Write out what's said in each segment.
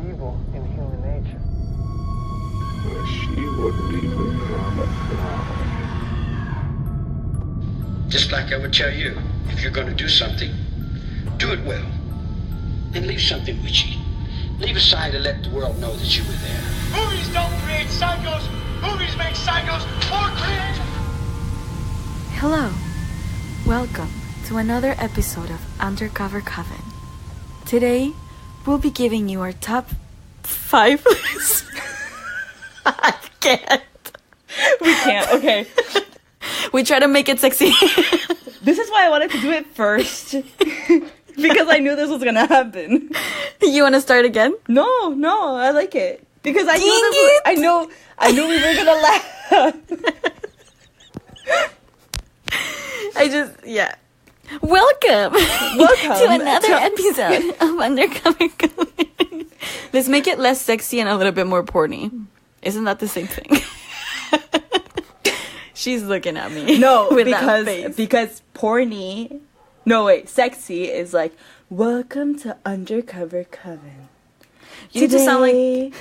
evil in human nature. She wouldn't even harm a fly. Just like I would tell you, if you're going to do something, do it well. And leave something witchy. Leave a sign to let the world know that you were there. Movies don't create psychos. Movies make psychos more creative. Hello. Welcome to another episode of Undercover Coven. Today, we'll be giving you our top 5 lists. I can't. We can't, okay. We try to make it sexy. This is why I wanted to do it first. Because I knew this was gonna happen. You want to start again? No, I like it. Because I knew I knew we were gonna laugh. Welcome to another to- episode of Undercover Coven. Let's make it less sexy and a little bit more porny. Isn't that the same thing? She's looking at me. No, with that face. because porny. No, wait, sexy is like, welcome to Undercover Coven. You need to sound like.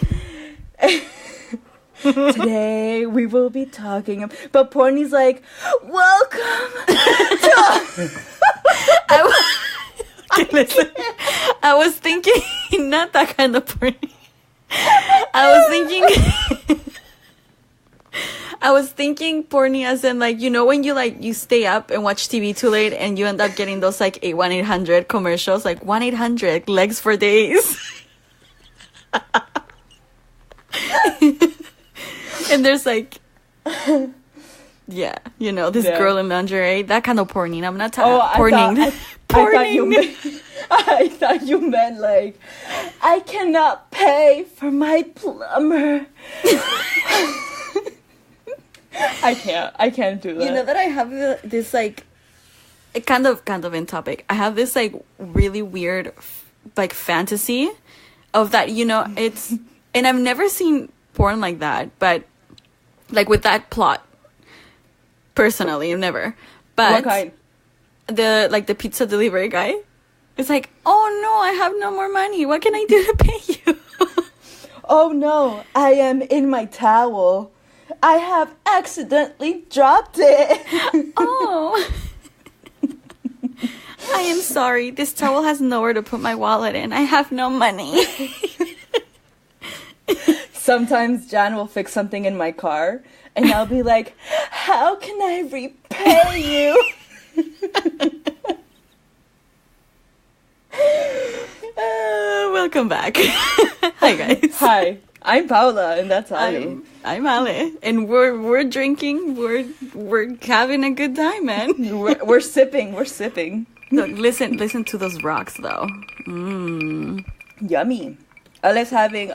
Today we will be talking. But porny's like, welcome to. Listen, I was thinking not that kind of porny. I was thinking porny as in, like, you know when you stay up and watch TV too late and you end up getting those like 1-800 commercials, like 1-800 legs for days. And there's like, yeah, you know, this girl in lingerie, that kind of porny. I'm not talking porning. I thought you meant like, I cannot pay for my plumber. I can't do that. You know that I have this like, kind of in topic. I have this like really weird like fantasy of that, you know, it's, and I've never seen porn like that, but like with that plot, personally, I've never. But what kind? The pizza delivery guy, it's like, oh no, I have no more money. What can I do to pay you? Oh no, I am in my towel. I have accidentally dropped it. Oh. I am sorry. This towel has nowhere to put my wallet in. I have no money. Sometimes Jan will fix something in my car, and I'll be like, how can I repay you? Welcome back. Hi, guys. Hi, I'm Paula, and that's Ali. I'm Ale, and we're drinking. We're having a good time, man. We're sipping. Look, listen to those rocks, though. Yummy. Ale's having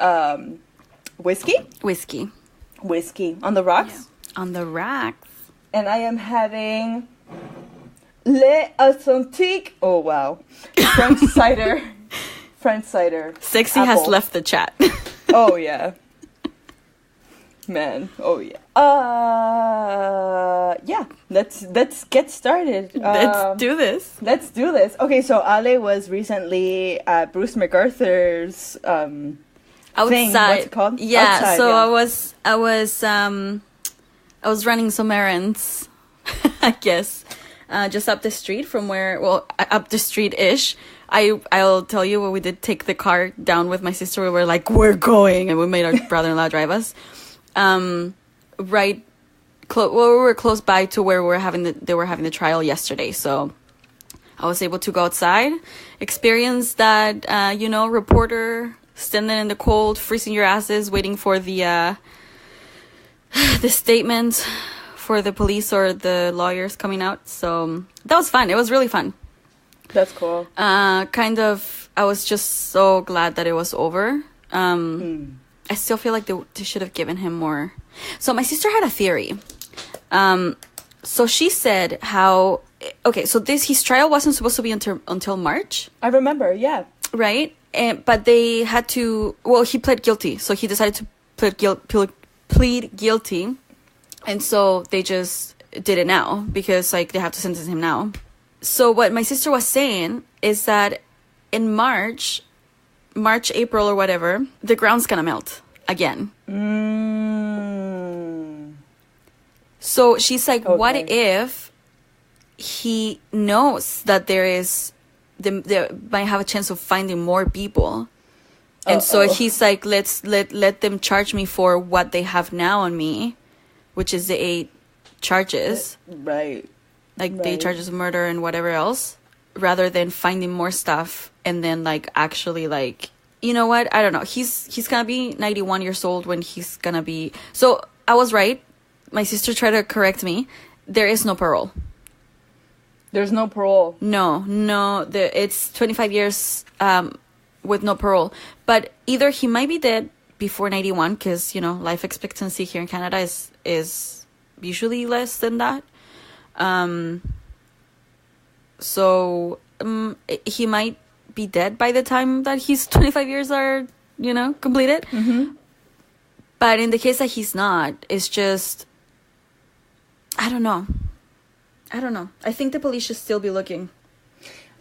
whiskey on the rocks. Yeah. On the racks. And I am having Le Authentique. Oh wow, French cider. Sexy apple. has left the chat. Oh yeah, man. Oh yeah. Yeah. Let's get started. Let's do this. Okay, so Ale was recently at Bruce MacArthur's Outside. thing. What's it called? Yeah. Outside, so yeah. I was running some errands, I guess, just up the street from up the street-ish. I'll tell you what we did. Take the car down with my sister. We were like, we're going, and we made our brother-in-law drive us. We were close by to where they were having the trial yesterday. So I was able to go outside, experience that, reporter standing in the cold, freezing your asses, waiting for the statement for the police or the lawyers coming out. So that was fun. It was really fun. That's cool. I was just so glad that it was over. I still feel like they should have given him more. So my sister had a theory. So she said so his trial wasn't supposed to be until March. I remember, yeah. Right? But they had to, he pled guilty. So he decided to plead guilty. And so they just did it now because like they have to sentence him now. So what my sister was saying is that in March, March, April, or whatever, the ground's gonna melt again. So she's like, what if he knows that they might have a chance of finding more people? And so he's like, let them charge me for what they have now on me, which is the 8 charges. Right. Like the 8 charges of murder and whatever else, rather than finding more stuff and then like actually like, you know what? I don't know. He's gonna be 91 years old when he's gonna be. So I was right. My sister tried to correct me. There is no parole. There's no parole. No. It's 25 years with no parole. But either he might be dead before 91, because, you know, life expectancy here in Canada is usually less than that. So he might be dead by the time that his 25 years are, you know, completed. Mm-hmm. But in the case that he's not, it's just, I don't know. I think the police should still be looking.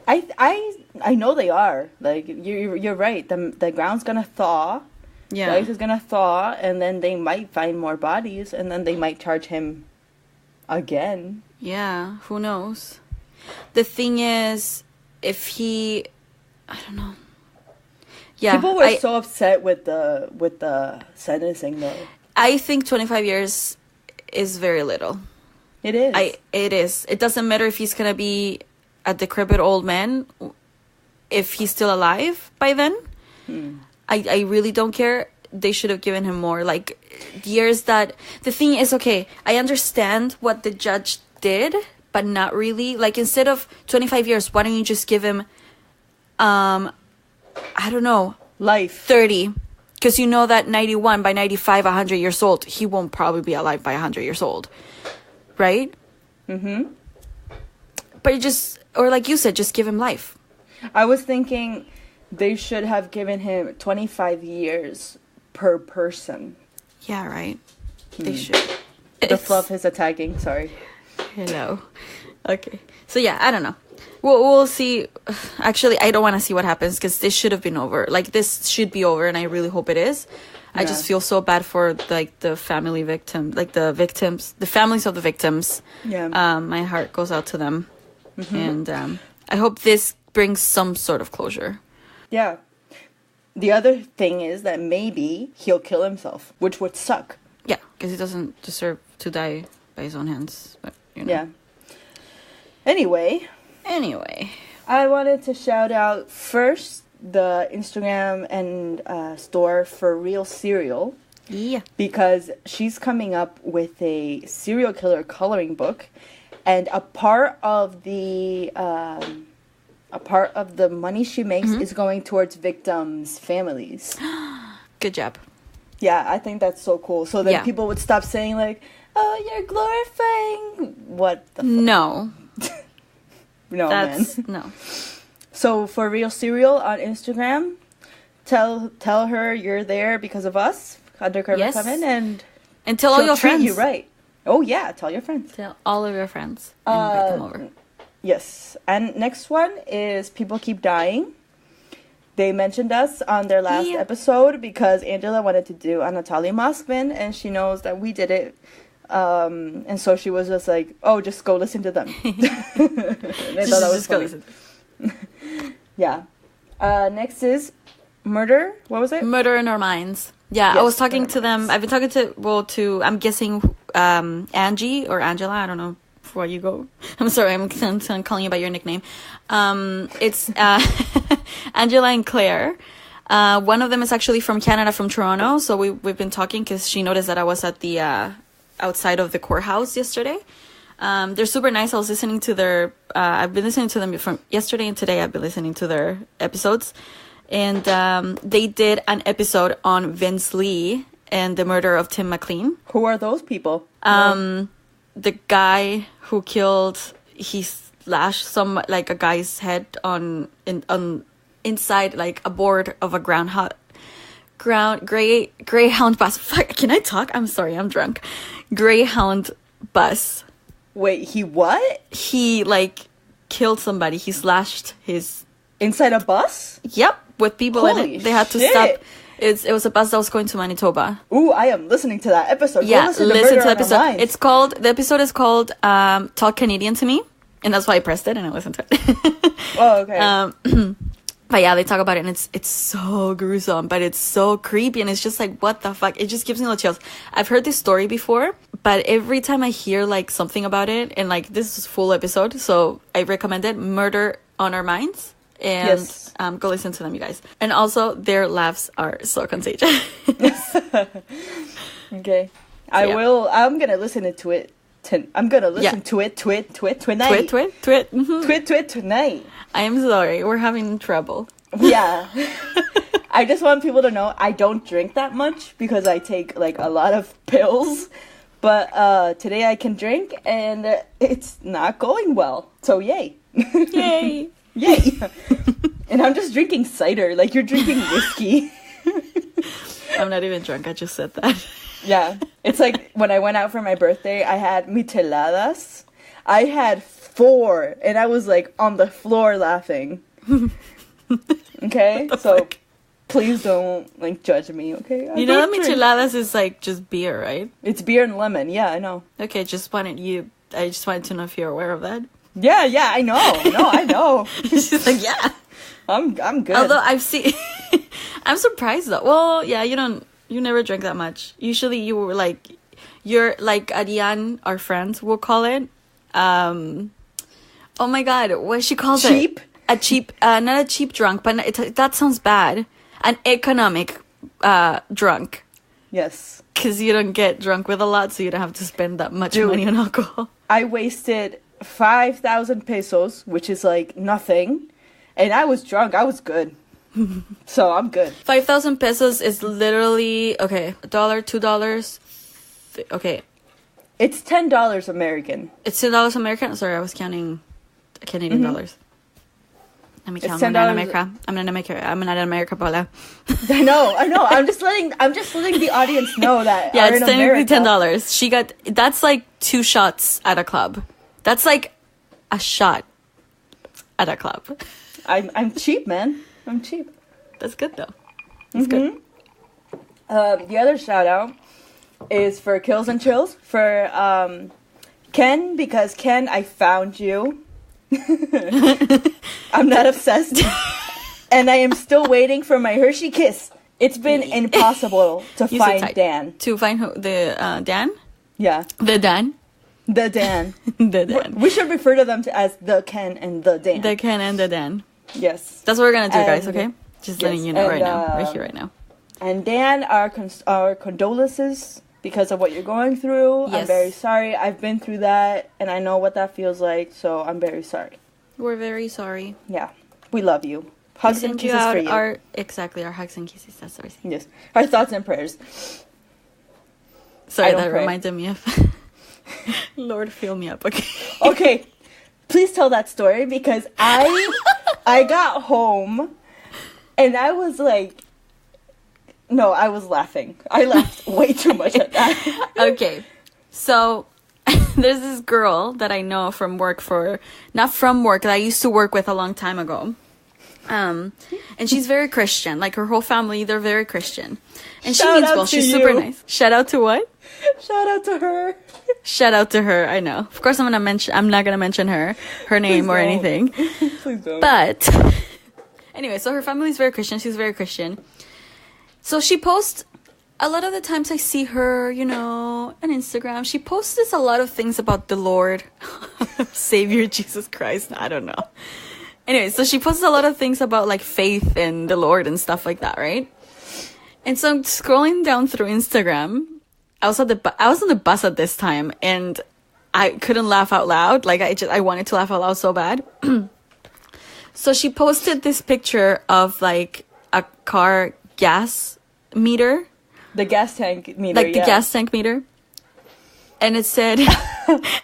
I know they are. Like, you're right. The ground's gonna thaw. Yeah. The ice is gonna thaw, and then they might find more bodies, and then they might charge him again. Yeah, who knows? The thing is, if he, I don't know. Yeah, people were so upset with the sentencing, though. I think 25 years is very little. It is. It is. It doesn't matter if he's gonna be a decrepit old man, if he's still alive by then. I really don't care. They should have given him more, like, years. That the thing is, okay, I understand what the judge did, but not really. Like, instead of 25 years, why don't you just give him I don't know, life, 30, because you know that 91, by 95, 100 years old, he won't probably be alive by 100 years old, right? Mm-hmm. But you just, or like you said, just give him life. I was thinking they should have given him 25 years per person. Yeah, right. They should. The fluff is attacking. Sorry. Hello. Okay. So yeah, I don't know. We'll see. Actually, I don't want to see what happens, because this should have been over. Like, this should be over, and I really hope it is. Yeah. I just feel so bad for, like, the family victim, like the victims, the families of the victims. Yeah. My heart goes out to them. Mm-hmm. And I hope this brings some sort of closure. Yeah. The other thing is that maybe he'll kill himself, which would suck. Yeah, because he doesn't deserve to die by his own hands. But, you know. Yeah. Anyway, I wanted to shout out first the Instagram and store for Real Cereal. Yeah. Because she's coming up with a serial killer coloring book, and a part of the money she makes is going towards victims' families. Good job. Yeah, I think that's so cool. So then people would stop saying, like, "Oh, you're glorifying what the fuck?" No. No, that's, man. No. So for Real Cereal on Instagram, tell her you're there because of us, Undercover Coven, and tell all your friends. You right. Oh yeah, tell your friends. Tell all of your friends and invite them over. Yes, and next one is People Keep Dying. They mentioned us on their last episode because Angela wanted to do a Natalie Moskvin, and she knows that we did it. And so she was just like, "Oh, just go listen to them." And I thought that was funny. Yeah. Next is Murder. What was it? Murder in Our Minds. Yeah, yes, I was talking to them. I've been talking to I'm guessing Angie or Angela. I don't know before you go. I'm sorry, I'm calling you by your nickname. It's Angela and Claire. One of them is actually from Canada, from Toronto. So we've been talking because she noticed that I was at the outside of the courthouse yesterday. They're super nice. I was listening to their I've been listening to them from yesterday and today. I've been listening to their episodes, and they did an episode on Vince Lee and the murder of Tim McLean. Who are those people? The guy who he slashed a guy's head on inside like a board of a Greyhound bus. Fuck, can I talk? I'm sorry, I'm drunk. Greyhound bus. Wait, he what? He killed somebody. He slashed his... Inside a bus? Yep. with people in Holy it. They had to shit. stop. It was a bus that was going to Manitoba. Ooh, I am listening to that episode. Go Yeah, listen listen Murder to the on Our episode. Minds. The episode is called Talk Canadian to Me. And that's why I pressed it and I listened to it. Oh, okay. But yeah, they talk about it and it's so gruesome, but it's so creepy and it's just like, what the fuck? It just gives me the chills. I've heard this story before, but every time I hear like something about it, and like this is a full episode, so I recommend it, Murder on Our Minds. And Yes. go listen to them, you guys. And also, their laughs are so contagious. Okay. yeah. I'm gonna listen to it. I'm gonna listen to it tonight. Twit. Mhm. Twit tonight. I am sorry, we're having trouble. Yeah. I just want people to know I don't drink that much because I take like a lot of pills. But today I can drink and it's not going well. So yay. Yay! Yay. And I'm just drinking cider like you're drinking whiskey. I'm not even drunk, I just said that. Yeah. It's like when I went out for my birthday, I had micheladas. I had 4 and I was like on the floor laughing. Okay? So fuck? please don't like judge me, okay? You know that don't drink. micheladas is like just beer, right? It's beer and lemon. Yeah, I know. Okay, I just wanted to know if you're aware of that. Yeah, I know. No, I know. She's like, yeah. I'm good. Although I've seen, I'm surprised though. Well, yeah, you never drink that much. Usually you're like Ariane, our friends will call it. Oh my god, what she calls Cheap? it? A cheap, not a cheap drunk, but that sounds bad. An economic drunk. Yes. Because you don't get drunk with a lot, so you don't have to spend that much money on alcohol. I wasted 5,000 pesos, which is like nothing. And I was drunk. I was good. So I'm good. 5,000 pesos is literally, okay, $1, $2. Okay, It's $10 American. it's $10 American. Sorry, I was counting Canadian dollars. Let me It's count. I'm not in $10. America. I'm not in America, Paula. I know. I'm just letting the audience know that. Yeah, are it's in technically America. $10. That's like 2 shots at a club. That's like a shot at a club. I'm cheap, man. I'm cheap. That's good though. That's good. The other shout out is for Kills and Chills for Ken, because Ken, I found you. I'm not obsessed. And I am still waiting for my Hershey kiss. It's been impossible to You sit find tight. Dan. To find who? The Dan? Yeah, The Dan? the Dan. The Dan. We should refer to them as the Ken and the Dan. The Ken and the Dan. Yes. That's what we're gonna do, guys, And- okay? Just yes, letting you know and, right now. Right here, right now. And Dan, our condolences because of what you're going through. I'm Yes. very sorry. I've been through that, and I know what that feels like, so I'm very sorry. We're very sorry. Yeah, we love you. Hugs and Send you kisses out for you. our hugs and kisses. That's what I say. Yes, our thoughts and prayers. Sorry, I don't that pray. reminded me of. Lord, fill me up, okay? Okay, please tell that story because I got home, and I was like, no, I was laughing. I laughed way too much at that. Okay, so there's this girl that I know from work not from work, that I used to work with a long time ago. And she's very Christian. Like her whole family, they're very Christian. And she Shout means out well. to She's super you. nice. Shout out to what? Shout out to her. Shout out to her. I know. Of course, I'm not gonna mention her name Please or don't. anything. Please don't. But anyway, so her family's very Christian. She's very Christian. So she posts a lot of the times I see her, on Instagram. She posts a lot of things about the Lord, Savior Jesus Christ. I don't know. Anyway, so she posts a lot of things about like faith and the Lord and stuff like that, right? And so I'm scrolling down through Instagram. I was on the bus at this time, and I couldn't laugh out loud. Like I wanted to laugh out loud so bad. So she posted this picture of like a car gas meter, The gas tank meter. like the gas tank meter, and it said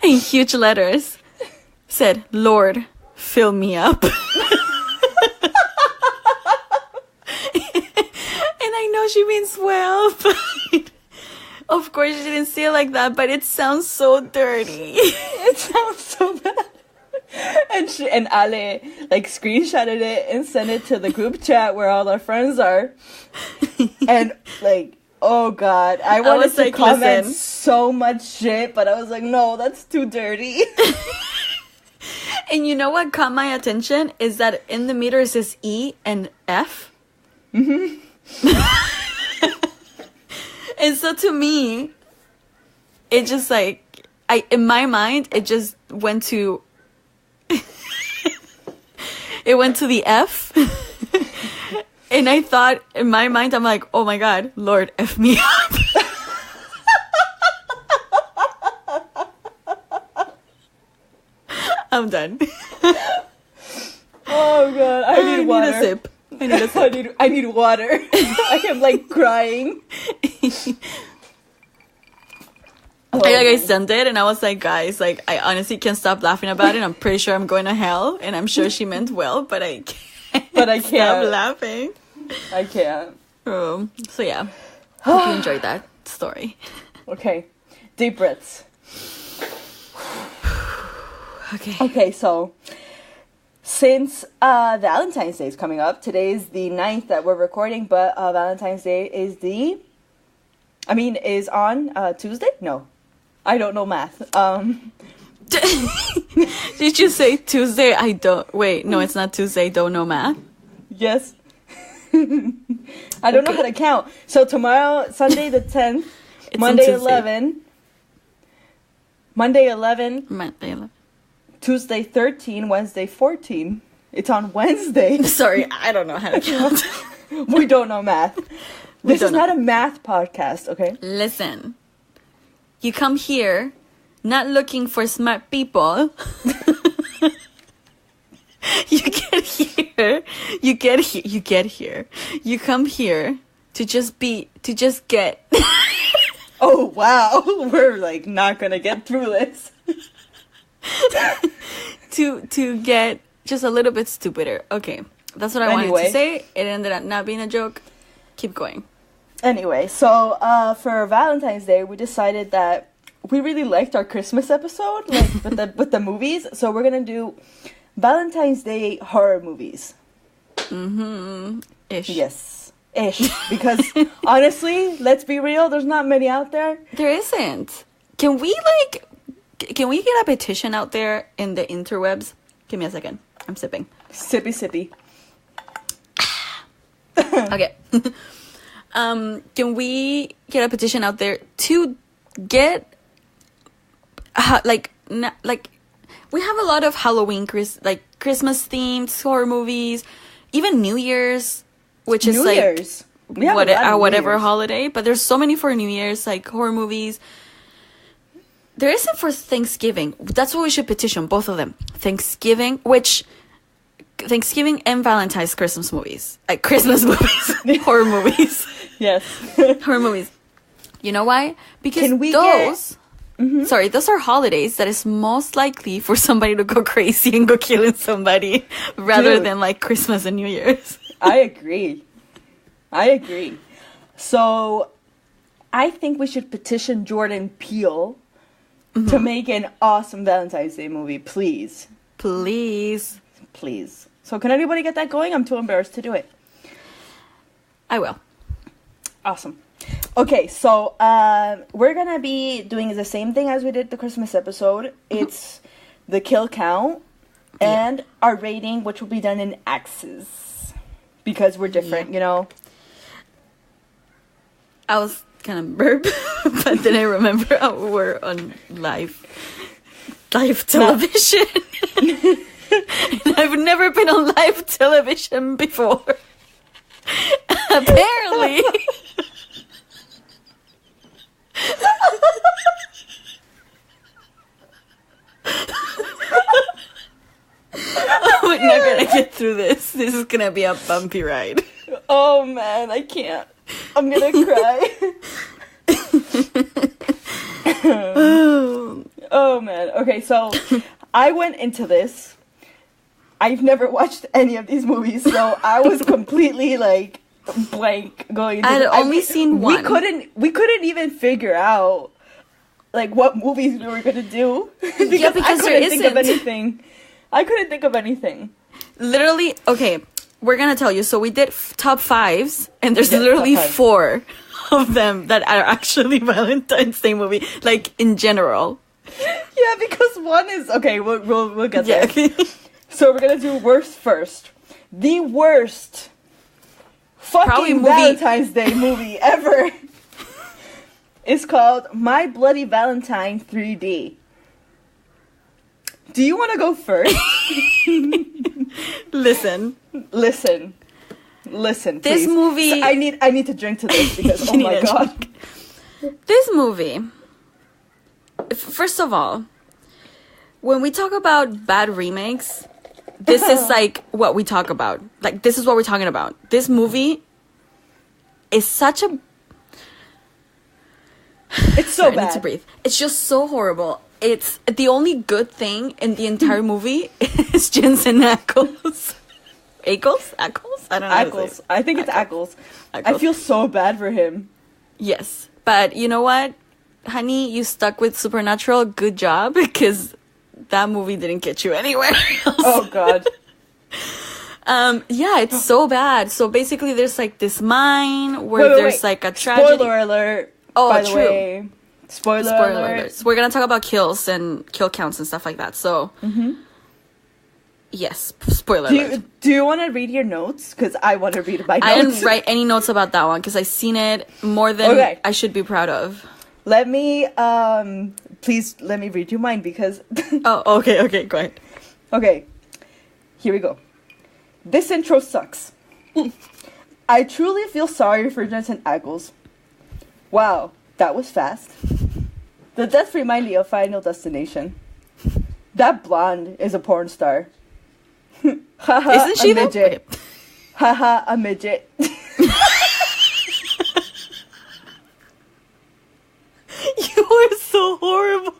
in huge letters, said, "Lord, fill me up." And I know she means well, but of course she didn't say it like that, but it sounds so dirty. It sounds so bad. and Ale like screenshotted it and sent it to the group chat where all our friends are. And like, oh god, I wanted was to like, comment listen. so much shit, but I was like, no, that's too dirty. And you know what caught my attention is that in the meter it says E and F. Mm-hmm. And so to me, it just like, in my mind, it just went to, it went to the F. And I thought, in my mind, I'm like, oh my god, Lord, F me up. I'm done. Oh god, I need water. Need a sip. I need a sip. I need water. I am like crying. I sent it and I was like, guys, like, I honestly can't stop laughing about it. I'm pretty sure I'm going to hell, and I'm sure she meant well, but I can't. Stop laughing. I can't. So yeah, hope you enjoyed that story. Okay, deep breaths. Okay, so since Valentine's Day is coming up, today is the 9th that we're recording, but Valentine's Day is on Tuesday? No, I don't know math. Did you say Tuesday? No, it's not Tuesday. Don't know math. Yes. I don't know how to count. So tomorrow, Sunday the 10th, Monday 11, Tuesday 13, Wednesday 14. It's on Wednesday. Sorry, I don't know how to count. We don't know math. This is not a math podcast, okay? Listen, you come here not looking for smart people. You come here to just get. Oh wow, we're like not gonna get through this. to get just a little bit stupider. Okay, that's what I wanted to say. It ended up not being a joke. Keep going. Anyway, so for Valentine's Day, we decided that we really liked our Christmas episode, like with the movies. So we're gonna do Valentine's Day horror movies. Ish. Yes. Ish. Because honestly, let's be real, there's not many out there. There isn't. Can we get a petition out there in the interwebs? Give me a second. I'm sipping. Sippy. Okay. Can we get a petition out there to get we have a lot of Halloween, Christmas themed horror movies, even New Year's, which is New Year's. We have whatever holiday, but there's so many for New Year's, like horror movies. There isn't for Thanksgiving. That's what we should petition, both of them. Thanksgiving and Valentine's Christmas movies. Like Christmas movies. Horror movies. Yes. Horror movies. You know why? Because those are holidays that is most likely for somebody to go crazy and go killing somebody rather than like Christmas and New Year's. I agree. So I think we should petition Jordan Peele to make an awesome Valentine's Day movie, please. Please. So can anybody get that going? I'm too embarrassed to do it. I will. Awesome. Okay, so we're gonna be doing the same thing as we did the Christmas episode. It's the kill count and our rating, which will be done in axes because we're different, you know. I was kind of burp, but then I remember we're on live television. And I've never been on live television before. Apparently. We're not gonna get through this. This is gonna be a bumpy ride. Oh man, I can't. I'm gonna cry. Oh man. Okay, so I went into this. I've never watched any of these movies, so I was completely like blank going into I had only seen one. We couldn't even figure out like what movies we were gonna do because I couldn't think of anything. I couldn't think of anything. Literally, okay, we're gonna tell you. So we did top fives, and there's Yeah, literally top five. 4 of them that are actually Valentine's Day movie, like in general. Yeah, because one is okay. We'll get there. Yeah. Okay. So we're gonna do worst first. The worst Probably fucking movie- Valentine's Day movie ever is called My Bloody Valentine 3D. Do you want to go first? Listen, Listen, This please. movie- I need to drink to this because oh You my need a god. this movie. First of all, when we talk about bad remakes, this is like what we talk about. Like, this is what we're talking about. This movie is such a... It's so Sorry, I bad. need to breathe. It's just so horrible. It's the only good thing in the entire movie is Jensen Ackles. Ackles? I don't know. how to say Ackles. it. I think it's Ackles. I Ackles. feel so bad for him. Yes. But you know what? Honey, you stuck with Supernatural. Good job, because that movie didn't get you anywhere else. Oh god. Yeah, it's so bad. So basically, there's like this mine where Wait, there's wait. like a tragedy. Spoiler alert. Oh, by the true. way. Spoiler alert. Alerts. We're gonna talk about kills and kill counts and stuff like that. So, yes, spoiler alert. Do you want to read your notes? Because I want to read my notes. I didn't write any notes about that one because I seen it more than Okay. I should be proud of. Let me please let me read you mine because Oh, okay, go ahead. okay. Here we go. This intro sucks. I truly feel sorry for Jensen Ackles. Wow, that was fast. The death reminded me of Final Destination. That blonde is a porn star. Haha, Isn't she a though? midget. Okay. Haha, a midget. You are so horrible.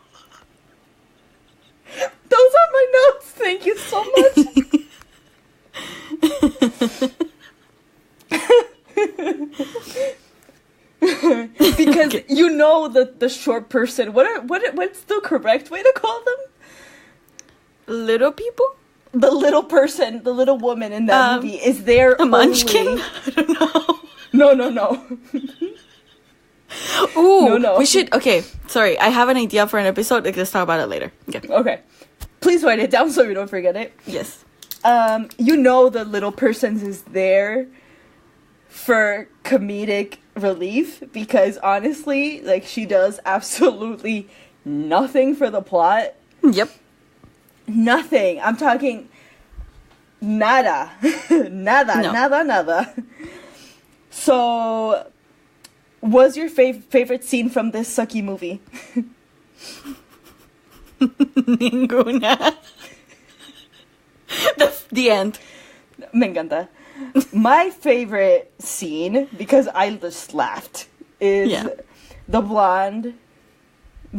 Those are my notes. Thank you so much. Because Okay. you know the short person. What's the correct way to call them? Little people? The little person, the little woman in that movie is there A munchkin? only- I don't know. No. Ooh, No. we should. Okay, sorry. I have an idea for an episode. Like, let's talk about it later. Okay. Okay. Please write it down so we don't forget it. Yes. You know the little person is there for comedic relief because honestly, like she does absolutely nothing for the plot. Yep. Nothing. I'm talking nada. Nada, No. nada. So, what's your favorite scene from this sucky movie? Ninguna. The end. Me encanta. My favorite scene, because I just laughed, is Yeah. the blonde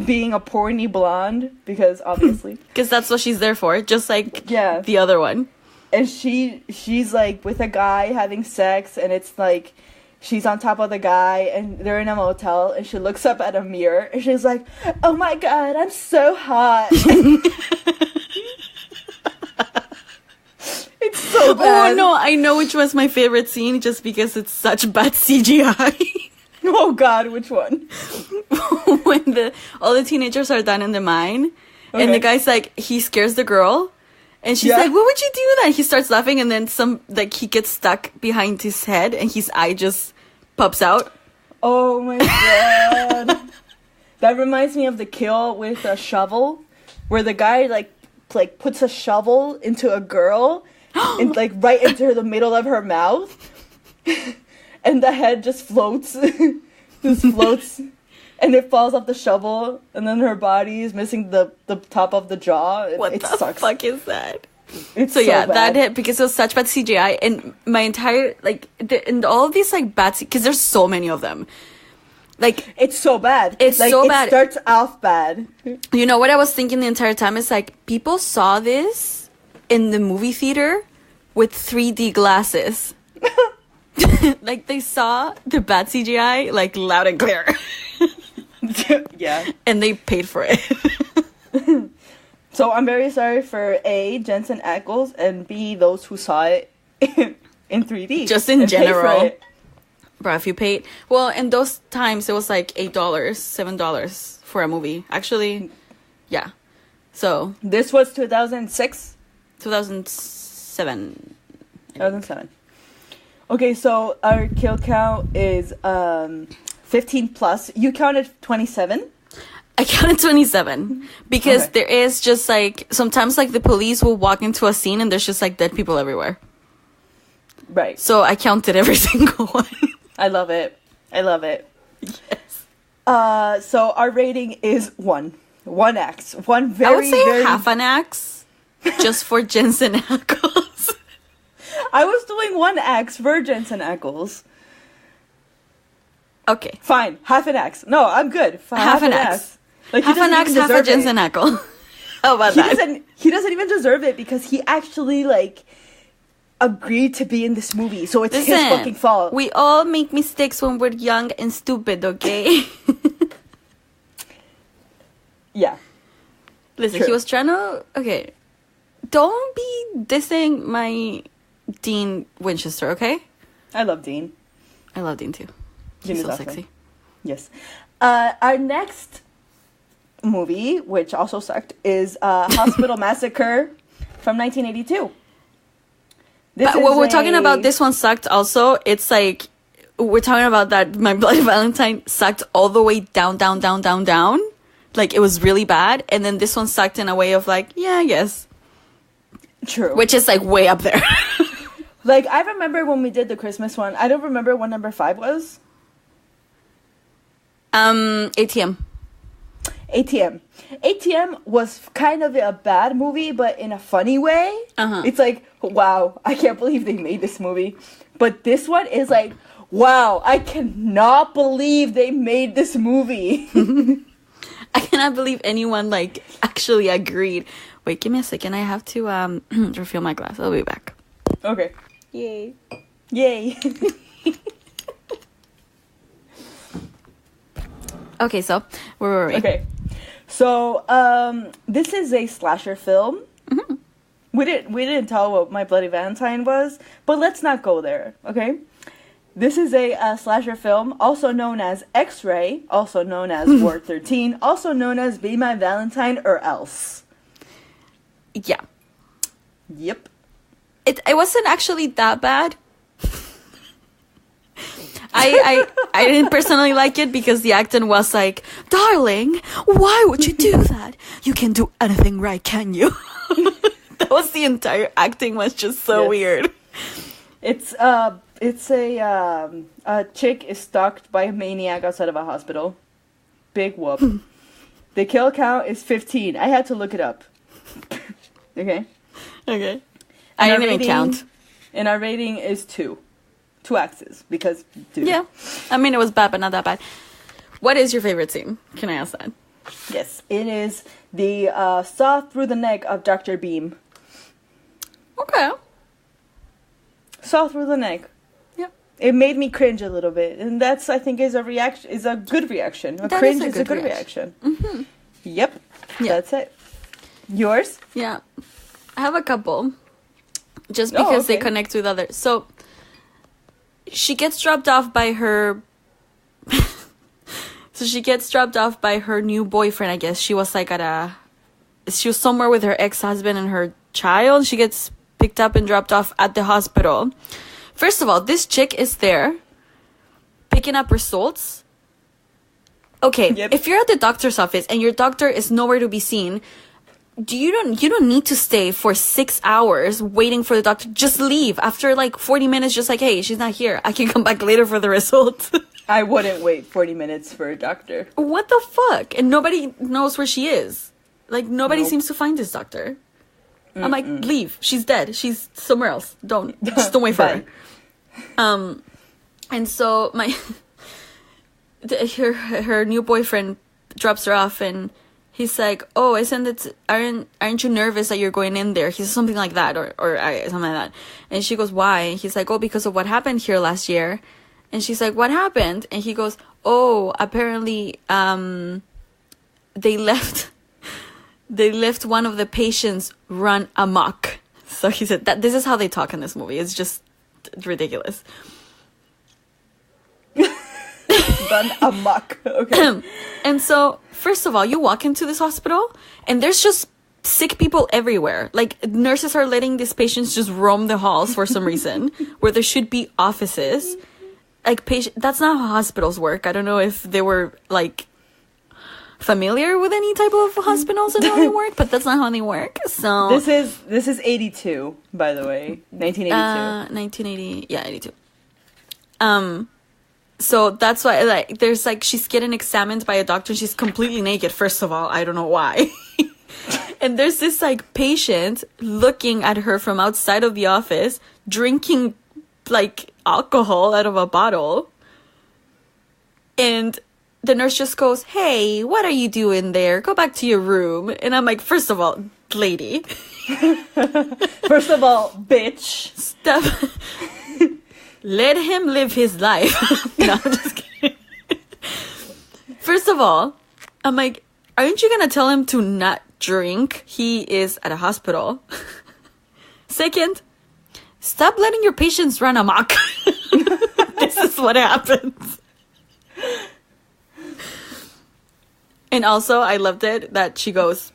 being a porny blonde, because obviously. Because that's what she's there for. Just like Yeah. the other one. And she's like with a guy having sex, and it's like she's on top of the guy, and they're in a motel, and she looks up at a mirror, and she's like, "Oh my god, I'm so hot." It's so Oh bad. no, I know which was my favorite scene just because it's such bad CGI. Oh god, which one? When all the teenagers are done in the mine, and the Okay. guy's like, he scares the girl, and she's Yeah. like, "What would you do then?" He starts laughing, and then he gets stuck behind his head, and his eye just pops out. Oh my god. That reminds me of the kill with a shovel, where the guy like puts a shovel into a girl and like right into the middle of her mouth. And the head just floats. And it falls off the shovel, and then her body is missing the top of the jaw. What it the sucks. fuck is that? It's So yeah, bad. that hit because it was such bad CGI, and my entire and all of these like bad because there's so many of them. Like, It's so bad. It's like, so it bad. starts off bad. you know what I was thinking the entire time is like people saw this in the movie theater with 3D glasses. Like they saw the bad CGI like loud and clear. Yeah. And they paid for it. So I'm very sorry for A, Jensen Ackles, and B, those who saw it in 3D. Just in and paid for general. it. Bro, if you paid... Well, in those times, it was like $8, $7 for a movie. Actually, yeah. So, This was 2006? 2007. 2007. Okay, so our kill count is 15 plus. You counted 27? I counted 27 because Okay. there is just like sometimes like the police will walk into a scene and there's just like dead people everywhere. Right. So I counted every single one. I love it. I love it. Yes. So our rating is 1. 1 axe. One very, I would say very... half an axe just for Jensen Ackles. I was doing 1 axe for Jensen Ackles. Okay. Fine. Half an axe. No, I'm good. Half an axe. Like, he Half an doesn't axe, even half a deserve it. Jensen Ackles. How about He that? doesn't even deserve it because he actually like agreed to be in this movie, so it's his fucking fault. We all make mistakes when we're young and stupid, okay? Yeah. Listen, True. he was trying to... Okay. Don't be dissing my Dean Winchester, okay? I love Dean. I love Dean too. Dean He's is so awesome. sexy. Yes. Our next movie, which also sucked, is Hospital Massacre from 1982. This But when is we're talking about this one sucked also, it's like we're talking about that My Bloody Valentine sucked all the way down, down, down, down, down. Like it was really bad. And then this one sucked in a way of like, yeah, I guess. True. Which is like way up there. Like, I remember when we did the Christmas one. I don't remember what number 5 was. ATM. ATM. ATM was kind of a bad movie, but in a funny way. Uh-huh. It's like, wow, I can't believe they made this movie. But this one is like, wow, I cannot believe they made this movie. I cannot believe anyone like actually agreed. Wait, give me a second. I have to refill my glass. I'll be back. Okay. Yay. Yay. Okay, so where were we? Okay. So, this is a slasher film. Mm-hmm. We didn't tell what My Bloody Valentine was, but let's not go there, okay? This is a slasher film, also known as X-Ray, also known as Ward 13, also known as Be My Valentine or Else. Yeah. Yep. It wasn't actually that bad. I didn't personally like it because the acting was like, darling, why would you do that? You can do anything right, can you? That was the entire acting was just so Yes. weird. It's a chick is stalked by a maniac outside of a hospital. Big whoop. The kill count is 15. I had to look it up. Okay. Okay. I didn't even count. And our rating is 2. 2 axes because dude. Yeah. I mean, it was bad, but not that bad. What is your favorite scene? Can I ask that? Yes, it is the saw through the neck of Dr. Beam. Okay. Saw through the neck. Yep. It made me cringe a little bit, and that's I think is a good reaction. A That cringe is is a good reaction. Mm-hmm. Yep. Yeah. That's it. Yours? Yeah. I have a couple. Just Oh, because they okay. connect with others. So, she gets dropped off by her... So she gets dropped off by her new boyfriend, I guess. She was like she was somewhere with her ex-husband and her child. She gets picked up and dropped off at the hospital. First of all, this chick is there picking up results. Okay, Yep. if you're at the doctor's office and your doctor is nowhere to be seen, you don't need to stay for 6 hours waiting for the doctor. Just leave after like 40 minutes. Just like, hey, she's not here. I can come back later for the results. I wouldn't wait 40 minutes for a doctor. What the fuck? And nobody knows where she is. Like nobody Nope. seems to find this doctor. I'm like, leave. She's dead. She's somewhere else. Just don't wait for her. Bye. And so her new boyfriend drops her off, and he's like, "Oh, aren't you nervous that you're going in there?" He says something like that, or something like that. And she goes, "Why?" And he's like, "Oh, because of what happened here last year." And she's like, "What happened?" And he goes, "Oh, apparently, they left they left one of the patients run amok. So he said that this is how they talk in this movie. It's just ridiculous. Run amok. Okay. And so, first of all, you walk into this hospital and there's just sick people everywhere. Like, nurses are letting these patients just roam the halls for some reason, where there should be offices. Like, that's not how hospitals work. I don't know if they were, like, familiar with any type of hospitals and how they work, but that's not how they work. So this is 82, by the way. 1982. 1980, yeah, 82. So that's why, like, there's, like, she's getting examined by a doctor. She's completely naked, first of all. I don't know why. And there's this, like, patient looking at her from outside of the office, drinking, like, alcohol out of a bottle. And the nurse just goes, "Hey, what are you doing there? Go back to your room." And I'm like, first of all, lady. First of all, bitch. Stop. Let him live his life. No, I'm just kidding. First of all, I'm like, aren't you gonna tell him to not drink? He is at a hospital. Second, stop letting your patients run amok. This is what happens. And also, I loved it that she goes,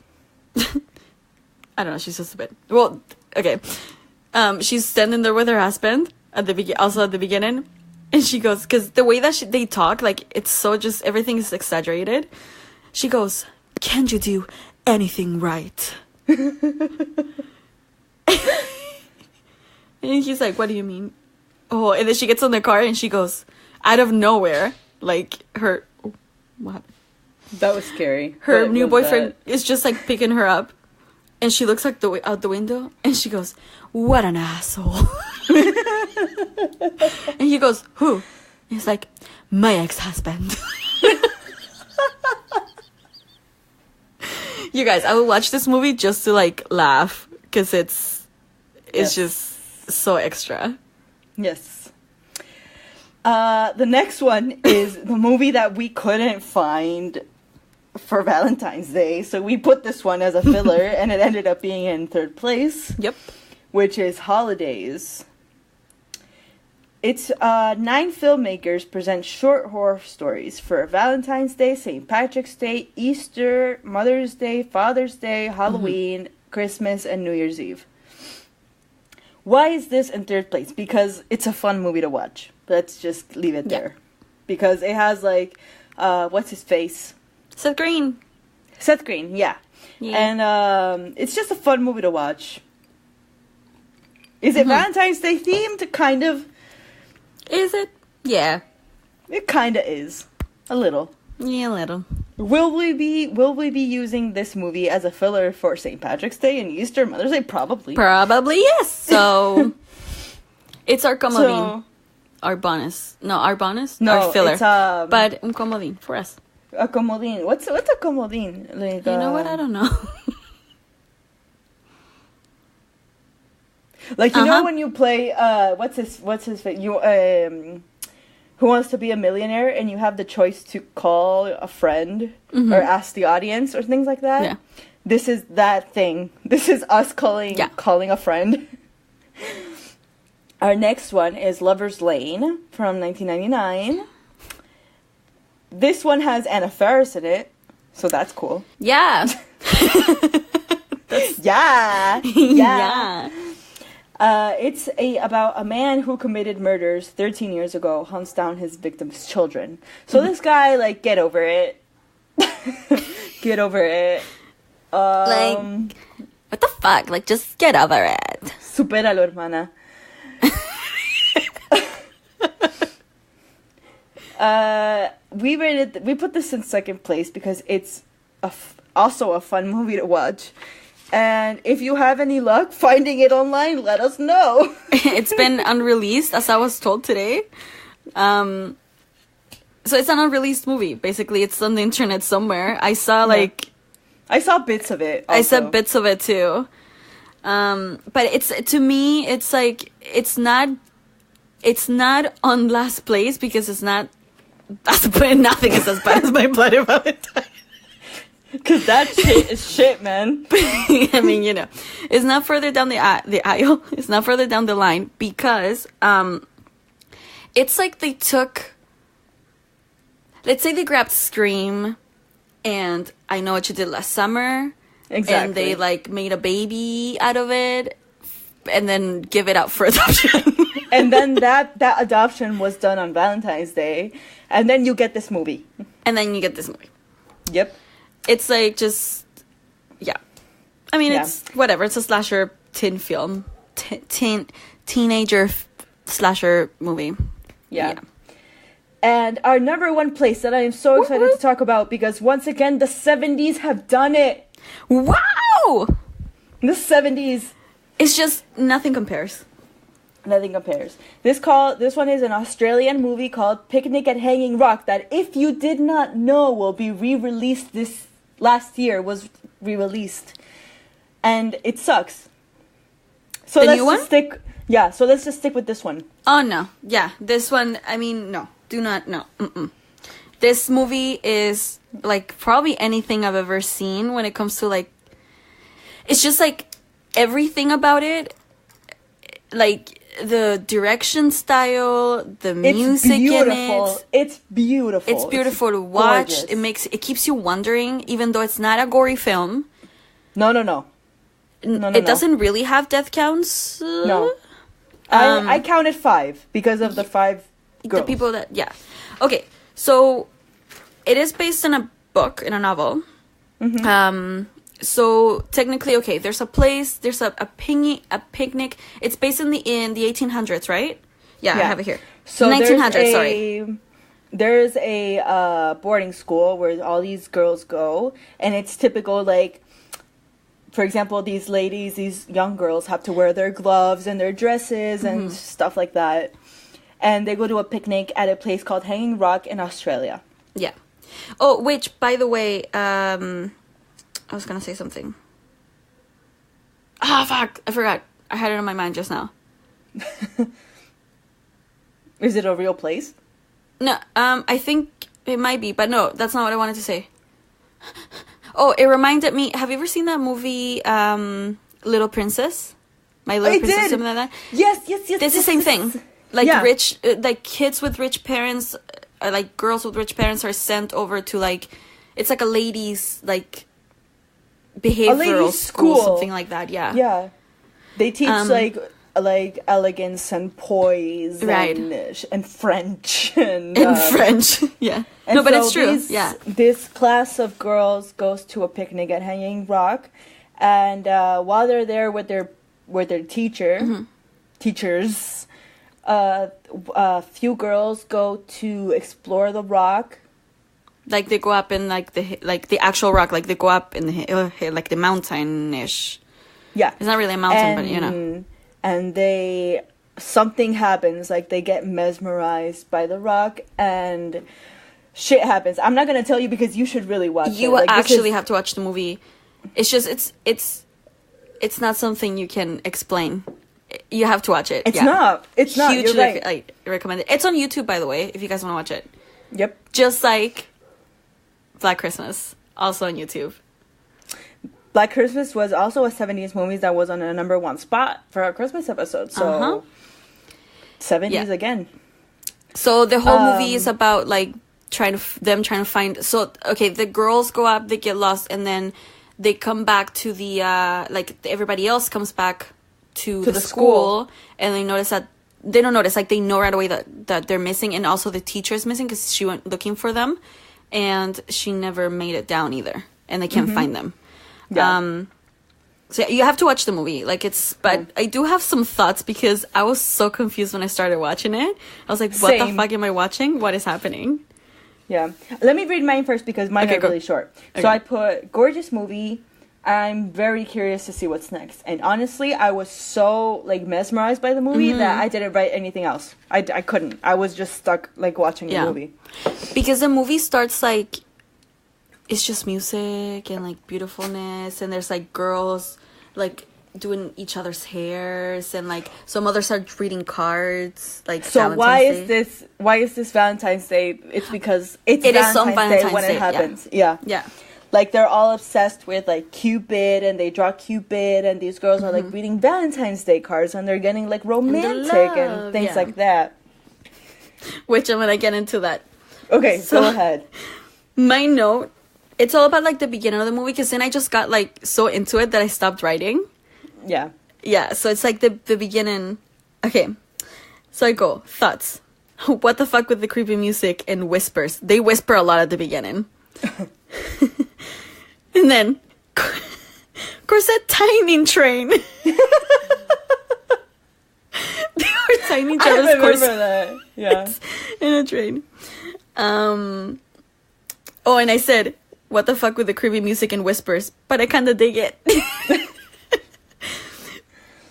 I don't know, she's just a bit. Well, okay. She's standing there with her husband at the beginning, and she goes, because the way that they talk, like, it's so just, everything is exaggerated. She goes, "Can't you do anything right?" And he's like, "What do you mean?" Oh, and then she gets on the car and she goes, out of nowhere, like, her, oh, what happened? That was scary. Her new boyfriend is just, like, picking her up, and she looks, like, out the window, and she goes, "What an asshole." And he goes, "Who?" He's like, "My ex-husband." You guys, I will watch this movie just to, like, laugh, because it's just so extra. Yes. The next one is the movie that we couldn't find for Valentine's Day, so we put this one as a filler, and it ended up being in third place. Yep. Which is Holidays. It's 9 filmmakers present short horror stories for Valentine's Day, St. Patrick's Day, Easter, Mother's Day, Father's Day, Halloween, Christmas, and New Year's Eve. Why is this in third place? Because it's a fun movie to watch. Let's just leave it there. Because it has, like, what's his face? Seth Green. Seth Green, yeah. And it's just a fun movie to watch. Is it Valentine's Day themed? Kind of. Is it? Yeah. It kind of is. A little. Yeah, a little. Will we be using this movie as a filler for St. Patrick's Day and Easter, Mother's Day? Probably. Probably, yes. So, it's our comodín. So, our bonus. No, our bonus? No, our filler. it's, but un comodín for us. a comodín. What's a comodín? Like, You know what? I don't know. Like, you know when you play, what's his face? You, Who Wants to Be a Millionaire, and you have the choice to call a friend or ask the audience or things like that? Yeah. This is that thing. This is us calling a friend. Our next one is Lover's Lane from 1999. This one has Anna Faris in it, so that's cool. Yeah. Yeah. Yeah. It's about a man who committed murders 13 years ago, hunts down his victims' children. So this guy, like, get over it. Get over it. Like, what the fuck? Like, just get over it. Supéralo, hermana. We put this in second place because it's also a fun movie to watch. And if you have any luck finding it online, let us know. It's been unreleased, as I was told today. So it's an unreleased movie. Basically, it's on the internet somewhere. I saw I saw bits of it. Also. I saw bits of it too. But to me, it's like it's not on last place because it's not. Nothing is as bad as My Bloody Valentine. Because that shit is shit, man. I mean, you know, it's not further down the aisle. It's not further down the line because it's like they took, let's say they grabbed Scream and I Know What You Did Last Summer. Exactly. And they like made a baby out of it and then give it out for adoption. And then that adoption was done on Valentine's Day. And then you get this movie. Yep. It's like just, yeah. I mean, it's whatever. It's a slasher teen film. Teenager slasher movie. Yeah. And our number one place that I am so excited to talk about because once again, the 70s have done it. Wow! The 70s. It's just nothing compares. Nothing compares. This one is an Australian movie called Picnic at Hanging Rock that, if you did not know, will be re-released this last year. Was re-released, and it sucks. So the new one? So let's just stick with this one. Oh no, yeah, this one. I mean, no, do not, no. This movie is like probably anything I've ever seen when it comes to like. It's just like everything about it, like. The direction style, the music in it. It's beautiful. It's beautiful to watch. Gorgeous. It keeps you wondering, even though it's not a gory film. No. It doesn't really have death counts. No. I counted 5 because of the 5 girls. The people that, yeah. Okay, so it is based on a book, in a novel. Mm-hmm. So technically, okay, there's a place, there's a picnic. It's based in the 1800s, right? Yeah, I have it here. So 1900s, sorry. There's a boarding school where all these girls go, and it's typical, like, for example, these young girls have to wear their gloves and their dresses and stuff like that. And they go to a picnic at a place called Hanging Rock in Australia. Yeah. Oh, which, by the way, I was gonna say something. Ah, fuck! I forgot. I had it on my mind just now. Is it a real place? No, I think it might be, but no, that's not what I wanted to say. Oh, it reminded me. Have you ever seen that movie, Little Princess? My Little Princess, something like that. Yes. It's the same thing. Like rich, like kids with rich parents, like girls with rich parents are sent over to like, it's like a ladies like. Behavioral school, something like that. Yeah. They teach like elegance and poise, right? And French and French. Yeah. And no, but so it's true. This class of girls goes to a picnic at Hanging Rock, and while they're there with their teachers, a few girls go to explore the rock. Like they go up in like the actual rock, like they go up in the like the mountain-ish. Yeah, it's not really a mountain, but you know. And something happens, like they get mesmerized by the rock, and shit happens. I'm not gonna tell you because you should really watch it. You actually have to watch the movie. It's just it's not something you can explain. You have to watch it. It's not. Hugely, you're right. I recommend it. It's on YouTube, by the way, if you guys want to watch it. Yep. Just like Black Christmas, also on YouTube. Black Christmas was also a 70s movie that was on a number 1 spot for our Christmas episode. So 70s again. So the whole movie is about like trying to find. So okay, the girls go up, they get lost, and then they come back to the like everybody else comes back to the school, and they notice that they don't notice, like they know right away that they're missing, and also the teacher is missing because she went looking for them. And she never made it down either, and they can't find them. Yeah. So yeah, you have to watch the movie. Like but I do have some thoughts because I was so confused when I started watching it. I was like, "What the fuck am I watching? What is happening?" Yeah. Let me read mine first because mine are really short. Okay. So I put gorgeous movie. I'm very curious to see what's next. And honestly, I was so like mesmerized by the movie that I didn't write anything else. I couldn't. I was just stuck like watching the movie. Because the movie starts like it's just music and like beautifulness, and there's like girls like doing each other's hairs, and like some others start reading cards like so Valentine's Day. Why is this Valentine's Day? It's because it is Valentine's Day when it happens. Yeah. Like, they're all obsessed with, like, Cupid, and they draw Cupid, and these girls are, like, reading Valentine's Day cards, and they're getting, like, romantic and things like that. Which I'm gonna get into that. Okay, so, go ahead. My note, it's all about, like, the beginning of the movie, because then I just got, like, so into it that I stopped writing. Yeah. Yeah, so it's, like, the beginning. Okay, so I go, thoughts. What the fuck with the creepy music and whispers? They whisper a lot at the beginning. And then, corset timing train. They were timing each other's corsets. That. Yeah. In a train. Oh, and I said, what the fuck with the creepy music and whispers? But I kind of dig it.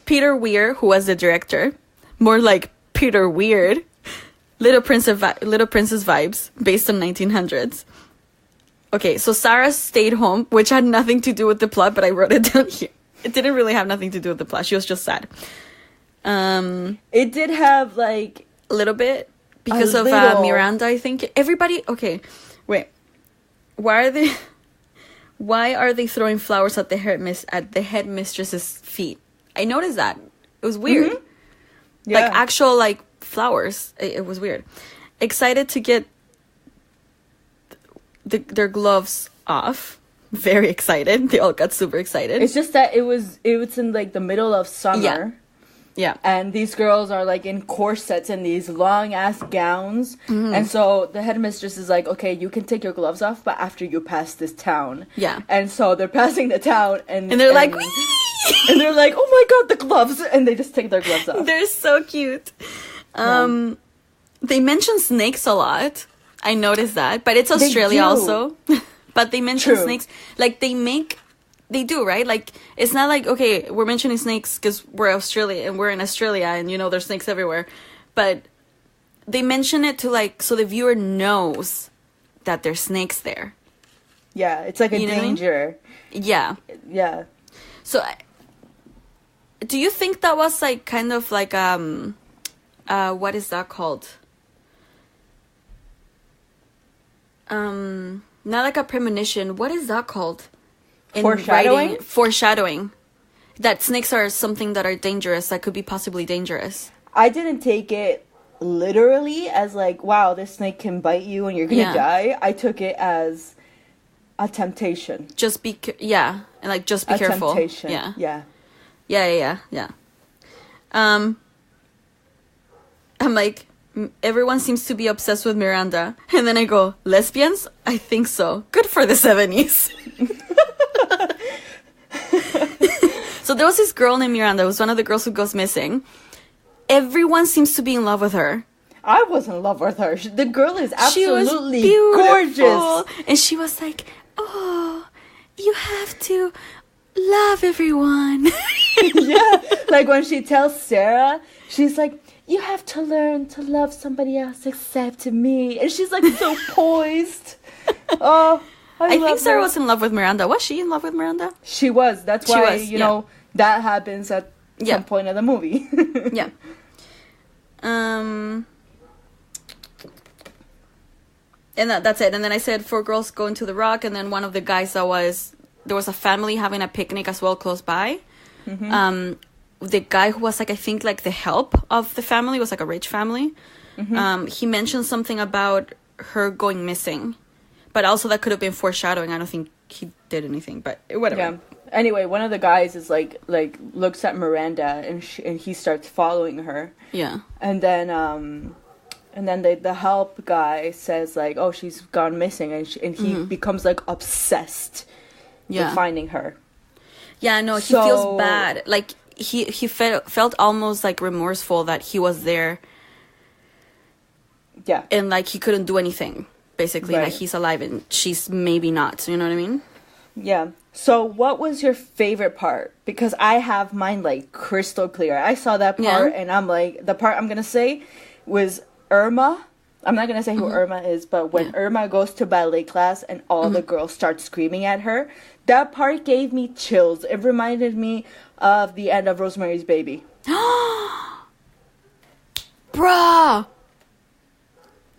Peter Weir, who was the director, more like Peter Weird, Little Princess vibes, based on 1900s. Okay, so Sarah stayed home, which had nothing to do with the plot, but I wrote it down here. It didn't really have nothing to do with the plot. She was just sad. It did have, like... A little bit. Because of Miranda, I think. Everybody... Okay, wait. Why are they throwing flowers at the headmistress's feet? I noticed that. It was weird. Mm-hmm. Yeah. Like, actual, like, flowers. It was weird. Excited to get their gloves off. Very excited. They all got super excited. It's just that it was in, like, the middle of summer. Yeah. And these girls are, like, in corsets and these long-ass gowns. Mm-hmm. And so the headmistress is like, okay, you can take your gloves off, but after you pass this town. Yeah. And so they're passing the town, and they're like, wee! And they're like, oh my god, the gloves! And they just take their gloves off. They're so cute. They mention snakes a lot. I noticed that. But it's Australia also. But they mention snakes. Like, they do, right? Like, it's not like, okay, we're mentioning snakes because we're Australia and we're in Australia and, you know, there's snakes everywhere. But they mention it to, like, so the viewer knows that there's snakes there. Yeah, it's like a danger. I mean? Yeah. Yeah. So, do you think that was, like, kind of like, what is that called? Not like a premonition. What is that called? Foreshadowing? Foreshadowing. That snakes are something that are dangerous, that could be possibly dangerous. I didn't take it literally as like, wow, this snake can bite you and you're gonna die. I took it as a temptation. Just be and like just be careful. Temptation. Yeah. I'm like, everyone seems to be obsessed with Miranda, and then I go, lesbians? I think so. Good for the 70s. So there was this girl named Miranda. It was one of the girls who goes missing. Everyone seems to be in love with her. I was in love with her. The girl is absolutely gorgeous. And she was like, oh, you have to love everyone. Yeah, like when she tells Sarah, she's like, you have to learn to love somebody else except me. And she's like so poised. Oh, I think Sarah was in love with Miranda. Was she in love with Miranda? She was. That's why, you know, that happens at some point in the movie. Yeah. And that's it. And then I said 4 girls go into the rock, and then one of the guys there was a family having a picnic as well close by. Mm-hmm. The guy who was like, I think like the help of the family was like a rich family. Mm-hmm. He mentioned something about her going missing, but also that could have been foreshadowing. I don't think he did anything, but whatever. Yeah. Anyway, one of the guys is like looks at Miranda and he starts following her. Yeah. And then the help guy says like, oh, she's gone missing, and he becomes like obsessed with finding her. Yeah, no, he feels bad. Like he felt almost like remorseful that he was there. Yeah. And like he couldn't do anything, basically. Right. Like he's alive and she's maybe not. You know what I mean? Yeah. So what was your favorite part? Because I have mine like crystal clear. I saw that part and I'm like, the part I'm going to say was Irma. I'm not going to say who Irma is, but when Irma goes to ballet class and all the girls start screaming at her, that part gave me chills. It reminded me of the end of Rosemary's Baby. Bruh!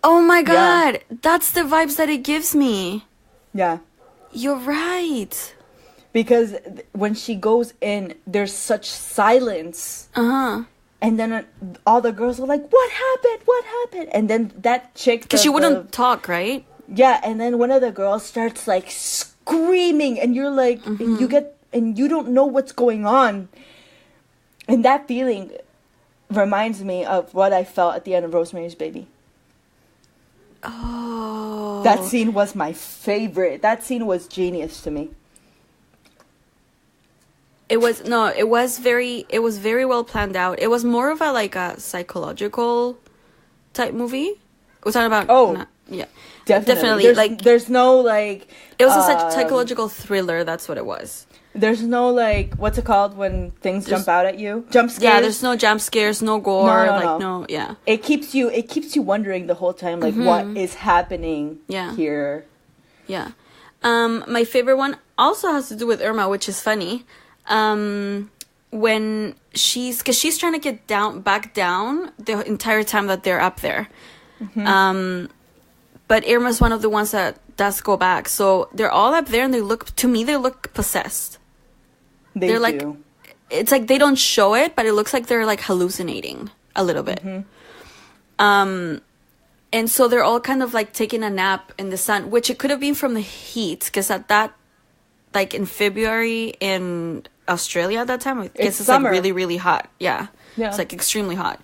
Oh my god! Yeah. That's the vibes that it gives me. Yeah. You're right. Because when she goes in, there's such silence. Uh-huh. And then all the girls are like, what happened? What happened? And then that chick... Because she wouldn't talk, right? Yeah, and then one of the girls starts like screaming, and you're like, and you don't know what's going on. And that feeling reminds me of what I felt at the end of Rosemary's Baby. Oh. That scene was my favorite. That scene was genius to me. It was very well planned out. It was more of a psychological type movie. We're talking about yeah. Definitely. There's no like... It was a psychological thriller. That's what it was. There's no like... What's it called when things jump out at you? Jump scares? Yeah, there's no jump scares, no gore. No. Yeah. It keeps you wondering the whole time, like, what is happening here? Yeah. My favorite one also has to do with Irma, which is funny. When she's trying to get back down the entire time that they're up there. But Irma's one of the ones that does go back. So they're all up there and they look possessed. They're like, it's like they don't show it, but it looks like they're like hallucinating a little bit. And so they're all kind of like taking a nap in the sun, which it could have been from the heat, because at that, like in February in Australia at that time, I guess it's like really, really hot. Yeah. It's like extremely hot.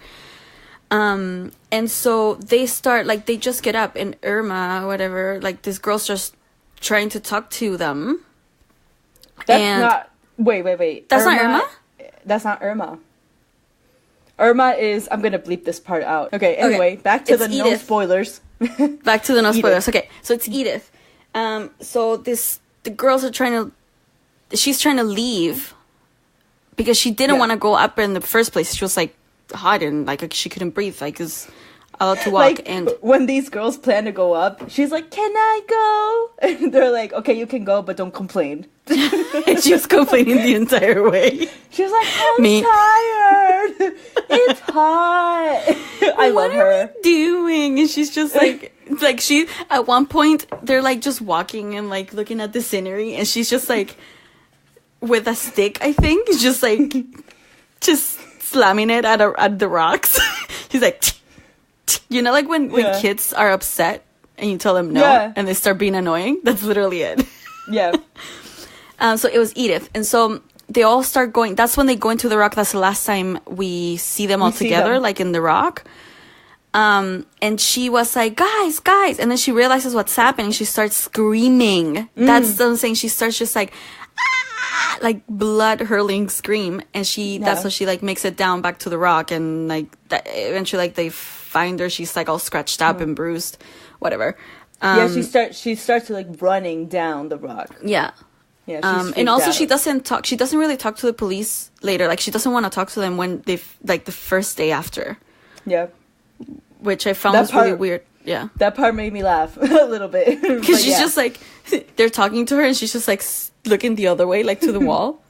And so they start, like, they just get up, and Irma, whatever, like, this girl starts trying to talk to them. Wait. That's not Irma? That's not Irma. Irma is... I'm gonna bleep this part out. Okay, anyway, back to the no spoilers. Back to the no spoilers. Okay, so it's Edith. So the girls are she's trying to leave because she didn't want to go up in the first place. She was, like, hot and, like, she couldn't breathe, like, is allowed to walk. Like, and when these girls plan to go up, she's like, can I go? And they're like, okay, you can go, but don't complain. And she was complaining the entire way. She was like, I'm tired. It's hot. I love her. What are we doing? And she's just like she, at one point, they're like just walking and like looking at the scenery, and she's just like with a stick, I think, just like just slamming it at the rocks. She's like, you know, like when kids are upset and you tell them no and they start being annoying. That's literally it. Yeah. So it was Edith, and so they all start going. That's when they go into the rock. That's the last time we see them all together, like in the rock. And she was like, guys, and then she realizes what's happening. She starts screaming. That's what I'm saying. She starts just like, like blood hurling scream, and that's how she like makes it down back to the rock, and like eventually like they find her. She's like all scratched up and bruised, whatever. She starts like running down the rock. Yeah. And also she doesn't really talk to the police later. Like, she doesn't want to talk to them when like the first day after. Yeah. Which I found was really weird. Yeah. That part made me laugh a little bit. Because she's just like, they're talking to her and she's just like looking the other way, like to the wall.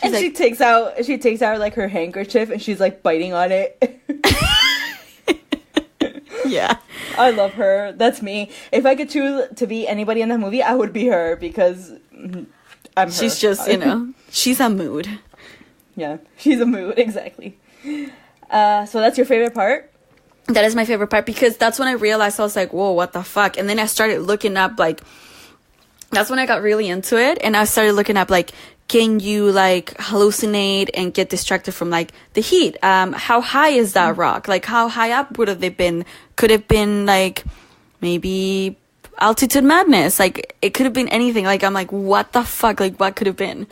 And like, she takes out like her handkerchief and she's like biting on it. Yeah. I love her. That's me. If I could choose to be anybody in that movie, I would be her, because she's just, she's a mood. Yeah, she's a mood, exactly. So that's your favorite part? That is my favorite part, because that's when I realized, I was like, whoa, what the fuck? And then I started looking up, like, that's when I got really into it, and I started looking up, like, can you, like, hallucinate and get distracted from, like, the heat? How high is that rock? Like, how high up would have they been? Could have been, like, maybe altitude madness. Like, it could have been anything. Like, I'm like, what the fuck? Like, what could have been?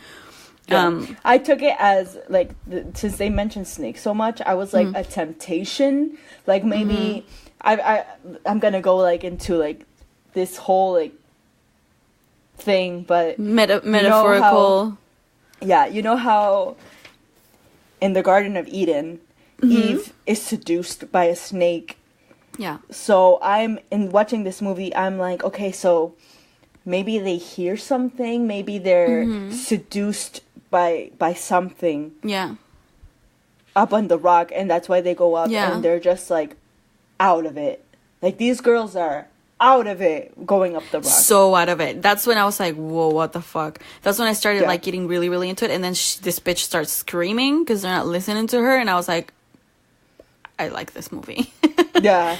Yeah. I took it as, like, since they mentioned snakes so much, I was, like, a temptation. Like, maybe I'm gonna go, like, into, like, this whole, like, thing, but... metaphorical... you know how in the Garden of Eden, Eve is seduced by a snake. Yeah. So in watching this movie, I'm like, okay, so maybe they hear something, maybe they're seduced by something. Yeah. Up on the rock, and that's why they go up, and they're just like out of it. Like, these girls are out of it going up the rock. So out of it. That's when I was like, whoa, what the fuck? That's when I started Yeah. like getting really, really into it. And then this bitch starts screaming because they're not listening to her. And I was like, I like this movie. Yeah.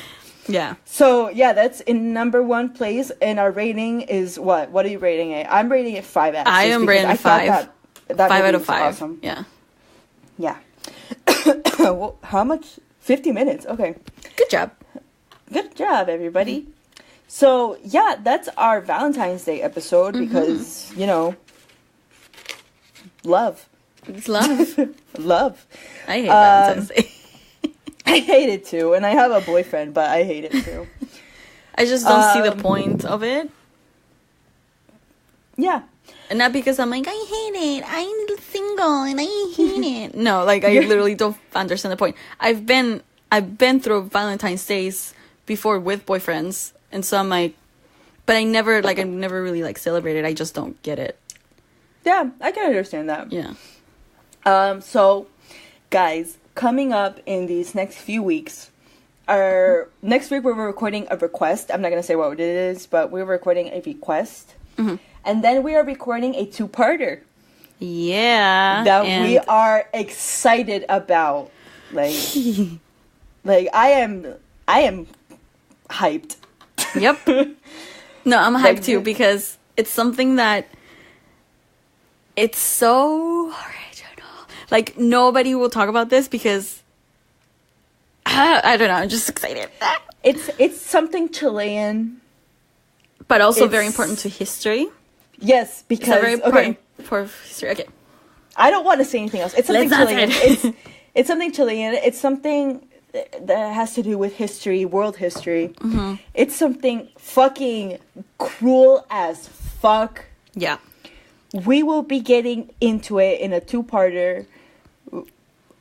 Yeah. So yeah, that's in number 1 place, and our rating is what? What are you rating it? I'm rating it 5 axes. I am rating it 5. That 5 movie out of was 5. Awesome. Yeah. Yeah. Well, how much? 50 minutes. Okay. Good job. Good job, everybody. So yeah, that's our Valentine's Day episode because, you know, love. It's love. Love. I hate Valentine's Day. I hate it too, and I have a boyfriend, but I hate it too. I just don't see the point of it. Yeah. And not because I'm like, I hate it. I'm single and I hate it. No, like I literally don't understand the point. I've been through Valentine's Days before with boyfriends, and so I'm like, but I never really like celebrated. I just don't get it. Yeah, I can understand that. Yeah. So, guys, coming up in these next few weeks, next week we're recording a request. I'm not going to say what it is, but we're recording a request. Mm-hmm. And then we are recording a 2-parter. Yeah. That we are excited about. Like, like I am hyped. Yep. No, I'm hyped Like, too because it's something that it's so original. Like nobody will talk about this because I don't know. I'm just excited. It's something Chilean, but also very important to history. Yes, because It's very important for history. Okay. I don't want to say anything else. It's something Let's not Chilean. say it. It's something Chilean. It's something that has to do with history, world history. Mm-hmm. It's something fucking cruel as fuck. Yeah. We will be getting into it in a 2-parter,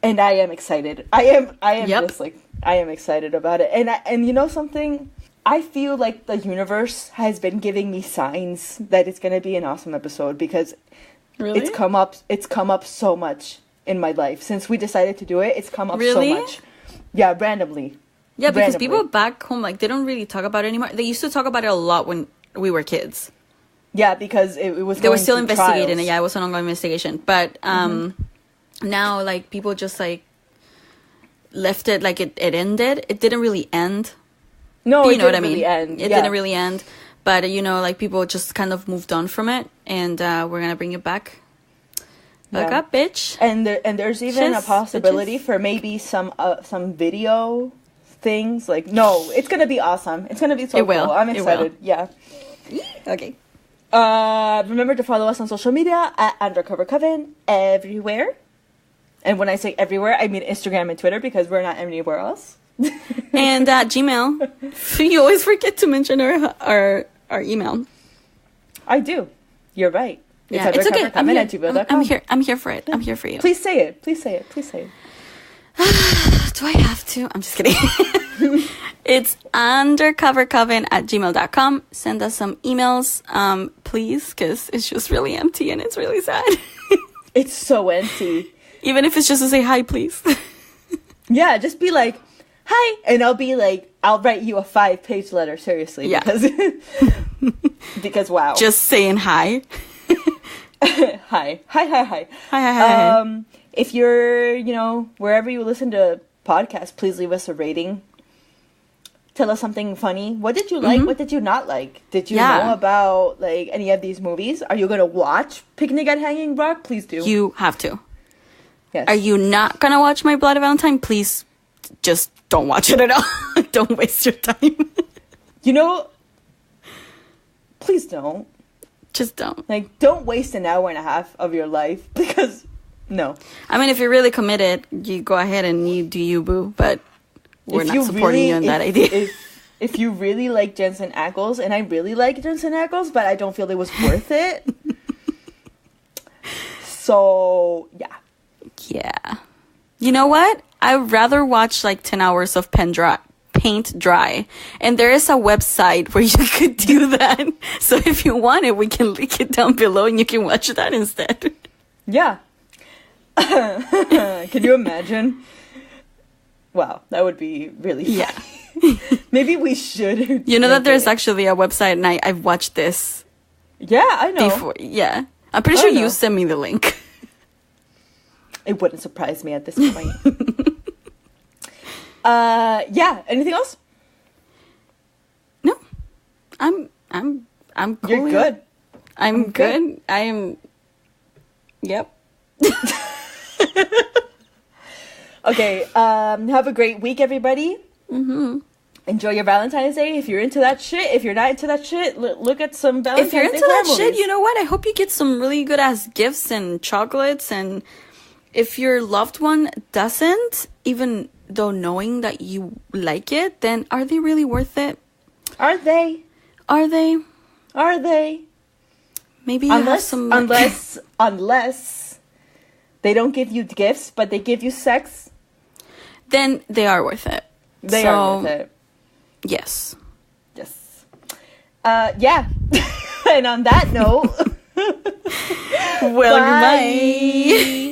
and I am excited. I am Yep. just like, I am excited about it. And you know something? I feel like the universe has been giving me signs that it's gonna be an awesome episode because Really? it's come up so much in my life since we decided to do it. It's come up Really? so much. Yeah, randomly. Yeah, because Randomly. people back home, like, they don't really talk about it anymore. They used to talk about it a lot when we were kids. Yeah, because it was. They were going still through investigating trials. it. Yeah, it was an ongoing investigation. But now, like, people just, like, left it like it ended. It didn't really end. No, But it you know what I didn't mean? really end. It Yeah. didn't really end. But, you know, like, people just kind of moved on from it. And we're going to bring it back. Back Yeah. up, bitch. And there's even a Bitches, possibility bitches. for maybe some video things. Like, no, it's gonna be awesome. It's gonna be so It will. cool. I'm It excited. Yeah. Okay. Remember to follow us on social media at Undercover Coven everywhere. And when I say everywhere, I mean Instagram and Twitter because we're not anywhere else. And Gmail. You always forget to mention our email. I do. You're right. Yeah, it's okay. I'm undercovercoven@gmail.com. here. I'm here for it. I'm here for you. Please say it. Please say it. Please say it. Do I have to? I'm just kidding. It's undercovercoven@gmail.com. Send us some emails, please, because it's just really empty and it's really sad. It's so empty. Even if it's just to say hi, please. Yeah, just be like, hi, and I'll be like, I'll write you a 5-page letter, seriously. Yeah. Because wow. Just saying hi. Hi. Hi. If you're, wherever you listen to podcasts, please leave us a rating. Tell us something funny. What did you like? What did you not like? Did you know about, like, any of these movies? Are you going to watch Picnic at Hanging Rock? Please do. You have to. Yes. Are you not gonna watch My Bloody Valentine? Please, just don't watch it at all. Don't waste your time. Please don't. Just don't. Like, don't waste an hour and a half of your life because, no. I mean, if you're really committed, you go ahead and you do you, boo. But we're not supporting you in that idea. If you really like Jensen Ackles, and I really like Jensen Ackles, but I don't feel it was worth it. So, yeah. Yeah. You know what? I'd rather watch like 10 hours of paint dry. And there is a website where you could do that. So if you want it, we can link it down below and you can watch that instead. Yeah. Can you imagine? Wow, that would be really funny. Yeah. Maybe we should. You know that make there's it. actually a website, and I've watched this Yeah, I know. before. Yeah. I'm pretty I sure know. you sent me the link. It wouldn't surprise me at this point. Yeah. Anything else? No. I'm cool. You're good. I'm good. good. I am. Yep. Okay. Have a great week, everybody. Mm-hmm. Enjoy your Valentine's Day. If you're into that shit, if you're not into that shit, look at some Valentine's If you're Day into that horror shit, movies. you know what? I hope you get some really good ass gifts and chocolates. And if your loved one doesn't, even though knowing that you like it, then are they really worth it? Are they? Are they? Are they? Maybe you have some. Unless they don't give you gifts, but they give you sex. Then they are worth it. They are worth it. Yes. Yes. Yeah. And on that note, Well, bye. goodbye.